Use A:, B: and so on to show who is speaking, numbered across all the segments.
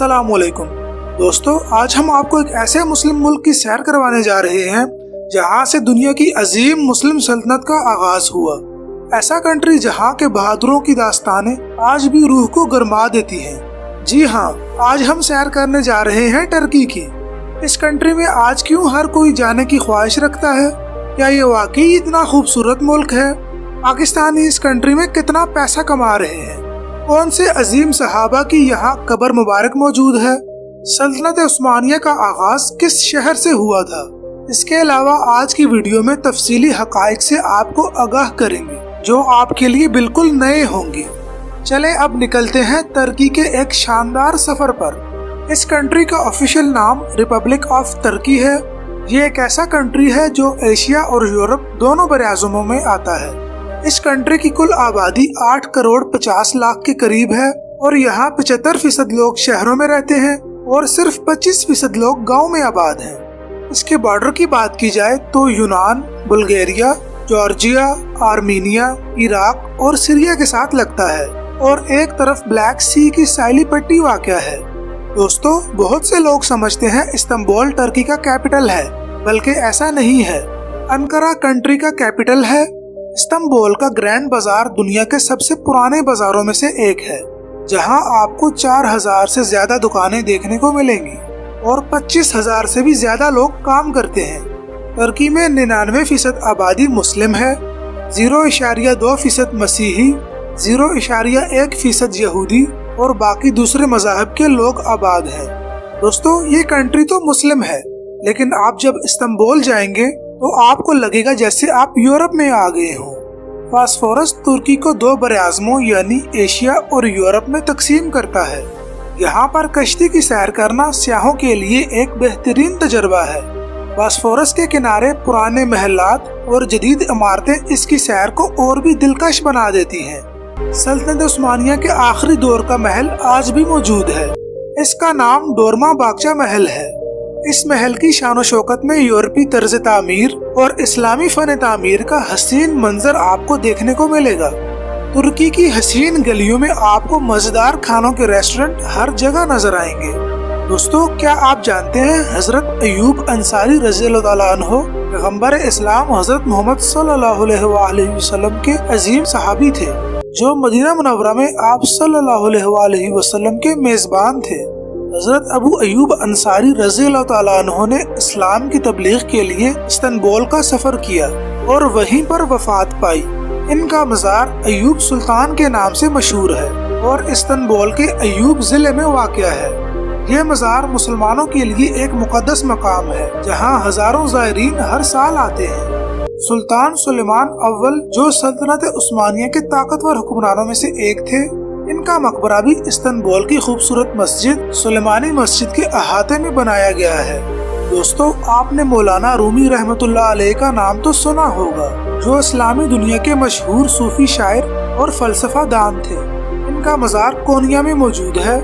A: السلام علیکم دوستو، آج ہم آپ کو ایک ایسے مسلم ملک کی سیر کروانے جا رہے ہیں جہاں سے دنیا کی عظیم مسلم سلطنت کا آغاز ہوا۔ ایسا کنٹری جہاں کے بہادروں کی داستانیں آج بھی روح کو گرما دیتی ہیں۔ جی ہاں، آج ہم سیر کرنے جا رہے ہیں ترکی کی۔ اس کنٹری میں آج کیوں ہر کوئی جانے کی خواہش رکھتا ہے؟ کیا یہ واقعی اتنا خوبصورت ملک ہے؟ پاکستانی اس کنٹری میں کتنا پیسہ کما رہے ہیں؟ کون سے عظیم صحابہ کی یہاں قبر مبارک موجود ہے؟ سلطنت عثمانیہ کا آغاز کس شہر سے ہوا تھا؟ اس کے علاوہ آج کی ویڈیو میں تفصیلی حقائق سے آپ کو آگاہ کریں گے جو آپ کے لیے بالکل نئے ہوں گے۔ چلیں اب نکلتے ہیں ترکی کے ایک شاندار سفر پر۔ اس کنٹری کا آفیشیل نام ریپبلک آف ترکی ہے۔ یہ ایک ایسا کنٹری ہے جو ایشیا اور یورپ دونوں براعظموں میں آتا ہے۔ اس کنٹری کی کل آبادی 8 کروڑ 50 لاکھ کے قریب ہے اور یہاں 75% لوگ شہروں میں رہتے ہیں اور صرف 25% لوگ گاؤں میں آباد ہیں۔ اس کے بارڈر کی بات کی جائے تو یونان، بلغاریہ، جارجیا، آرمینیا، عراق اور سیریا کے ساتھ لگتا ہے اور ایک طرف بلیک سی کی ساحلی پٹی واقع ہے۔ دوستو، بہت سے لوگ سمجھتے ہیں استنبول ترکی کا کیپٹل ہے، بلکہ ایسا نہیں ہے۔ انقرہ کنٹری کا کیپٹل ہے۔ استنبول کا گرینڈ بازار دنیا کے سب سے پرانے بازاروں میں سے ایک ہے، جہاں آپ کو 4000 سے زیادہ دکانیں دیکھنے کو ملیں گی اور 25,000 سے بھی زیادہ لوگ کام کرتے ہیں۔ ترکی میں 99% آبادی مسلم ہے، 0.2% مسیحی، 0.1% یہودی اور باقی دوسرے مذاہب کے لوگ آباد ہیں۔ دوستو، یہ کنٹری تو مسلم ہے، لیکن آپ جب استنبول جائیں گے تو آپ کو لگے گا جیسے آپ یورپ میں آ گئے ہوں۔ فاسفورس ترکی کو 2 براعظموں یعنی ایشیا اور یورپ میں تقسیم کرتا ہے۔ یہاں پر کشتی کی سیر کرنا سیاحوں کے لیے ایک بہترین تجربہ ہے۔ فاسفورس کے کنارے پرانے محلات اور جدید عمارتیں اس کی سیر کو اور بھی دلکش بنا دیتی ہیں۔ سلطنت عثمانیہ کے آخری دور کا محل آج بھی موجود ہے۔ اس کا نام ڈورما باغچہ محل ہے۔ اس محل کی شان و شوکت میں یورپی طرز تعمیر اور اسلامی فن تعمیر کا حسین منظر آپ کو دیکھنے کو ملے گا۔ ترکی کی حسین گلیوں میں آپ کو مزیدار کھانوں کے ریسٹورنٹ ہر جگہ نظر آئیں گے۔ دوستو، کیا آپ جانتے ہیں حضرت ایوب انصاری رضی اللہ تعالیٰ عنہ پیغمبر اسلام حضرت محمد صلی اللہ علیہ وآلہ وسلم کے عظیم صحابی تھے جو مدینہ منورہ میں آپ صلی اللہ علیہ وآلہ وسلم کے میزبان تھے۔ حضرت ابو ایوب انصاری رضی اللہ تعالیٰ عنہ نے اسلام کی تبلیغ کے لیے استنبول کا سفر کیا اور وہیں پر وفات پائی۔ ان کا مزار ایوب سلطان کے نام سے مشہور ہے اور استنبول کے ایوب ضلع میں واقع ہے۔ یہ مزار مسلمانوں کے لیے ایک مقدس مقام ہے جہاں ہزاروں زائرین ہر سال آتے ہیں۔ سلطان سلیمان اول جو سلطنت عثمانیہ کے طاقتور حکمرانوں میں سے ایک تھے، ان کا مقبرہ بھی استنبول کی خوبصورت مسجد سلیمانی مسجد کے احاطے میں بنایا گیا ہے۔ دوستو، آپ نے مولانا رومی رحمۃ اللہ علیہ کا نام تو سنا ہوگا، جو اسلامی دنیا کے مشہور صوفی شاعر اور فلسفہ دان تھے۔ ان کا مزار کونیا میں موجود ہے۔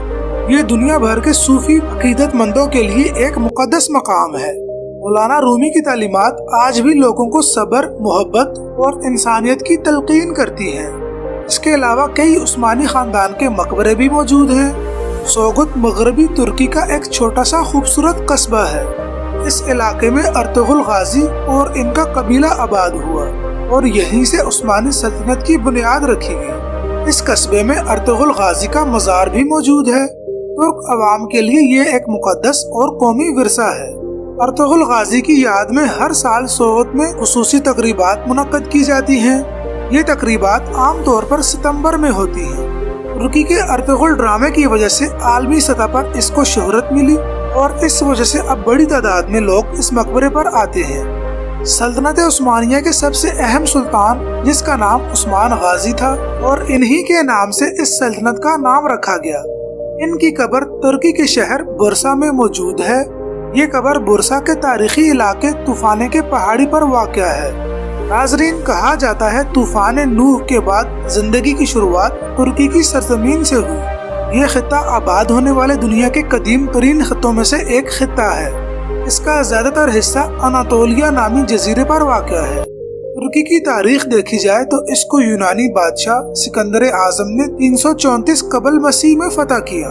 A: یہ دنیا بھر کے صوفی عقیدت مندوں کے لیے ایک مقدس مقام ہے۔ مولانا رومی کی تعلیمات آج بھی لوگوں کو صبر، محبت اور انسانیت کی تلقین کرتی ہیں۔ اس کے علاوہ کئی عثمانی خاندان کے مقبرے بھی موجود ہیں۔ سوگت مغربی ترکی کا ایک چھوٹا سا خوبصورت قصبہ ہے۔ اس علاقے میں ارطغرل غازی اور ان کا قبیلہ آباد ہوا اور یہیں سے عثمانی سلطنت کی بنیاد رکھی گئی۔ اس قصبے میں ارطغرل غازی کا مزار بھی موجود ہے۔ ترک عوام کے لیے یہ ایک مقدس اور قومی ورثہ ہے۔ ارطغرل غازی کی یاد میں ہر سال سوگت میں خصوصی تقریبات منعقد کی جاتی ہیں۔ یہ تقریبات عام طور پر ستمبر میں ہوتی ہیں۔ ترکی کے ارطغرل ڈرامے کی وجہ سے عالمی سطح پر اس کو شہرت ملی اور اس وجہ سے اب بڑی تعداد میں لوگ اس مقبرے پر آتے ہیں۔ سلطنت عثمانیہ کے سب سے اہم سلطان، جس کا نام عثمان غازی تھا، اور انہی کے نام سے اس سلطنت کا نام رکھا گیا۔ ان کی قبر ترکی کے شہر برسا میں موجود ہے۔ یہ قبر برسا کے تاریخی علاقے طوفانے کے پہاڑی پر واقع ہے۔ ناظرین، کہا جاتا ہے طوفان نوح کے بعد زندگی کی شروعات ترکی کی سرزمین سے ہوئی۔ یہ خطہ آباد ہونے والے دنیا کے قدیم ترین خطوں میں سے ایک خطہ ہے۔ اس کا زیادہ تر حصہ اناطولیہ نامی جزیرے پر واقع ہے۔ ترکی کی تاریخ دیکھی جائے تو اس کو یونانی بادشاہ سکندر اعظم نے 334 قبل مسیح میں فتح کیا۔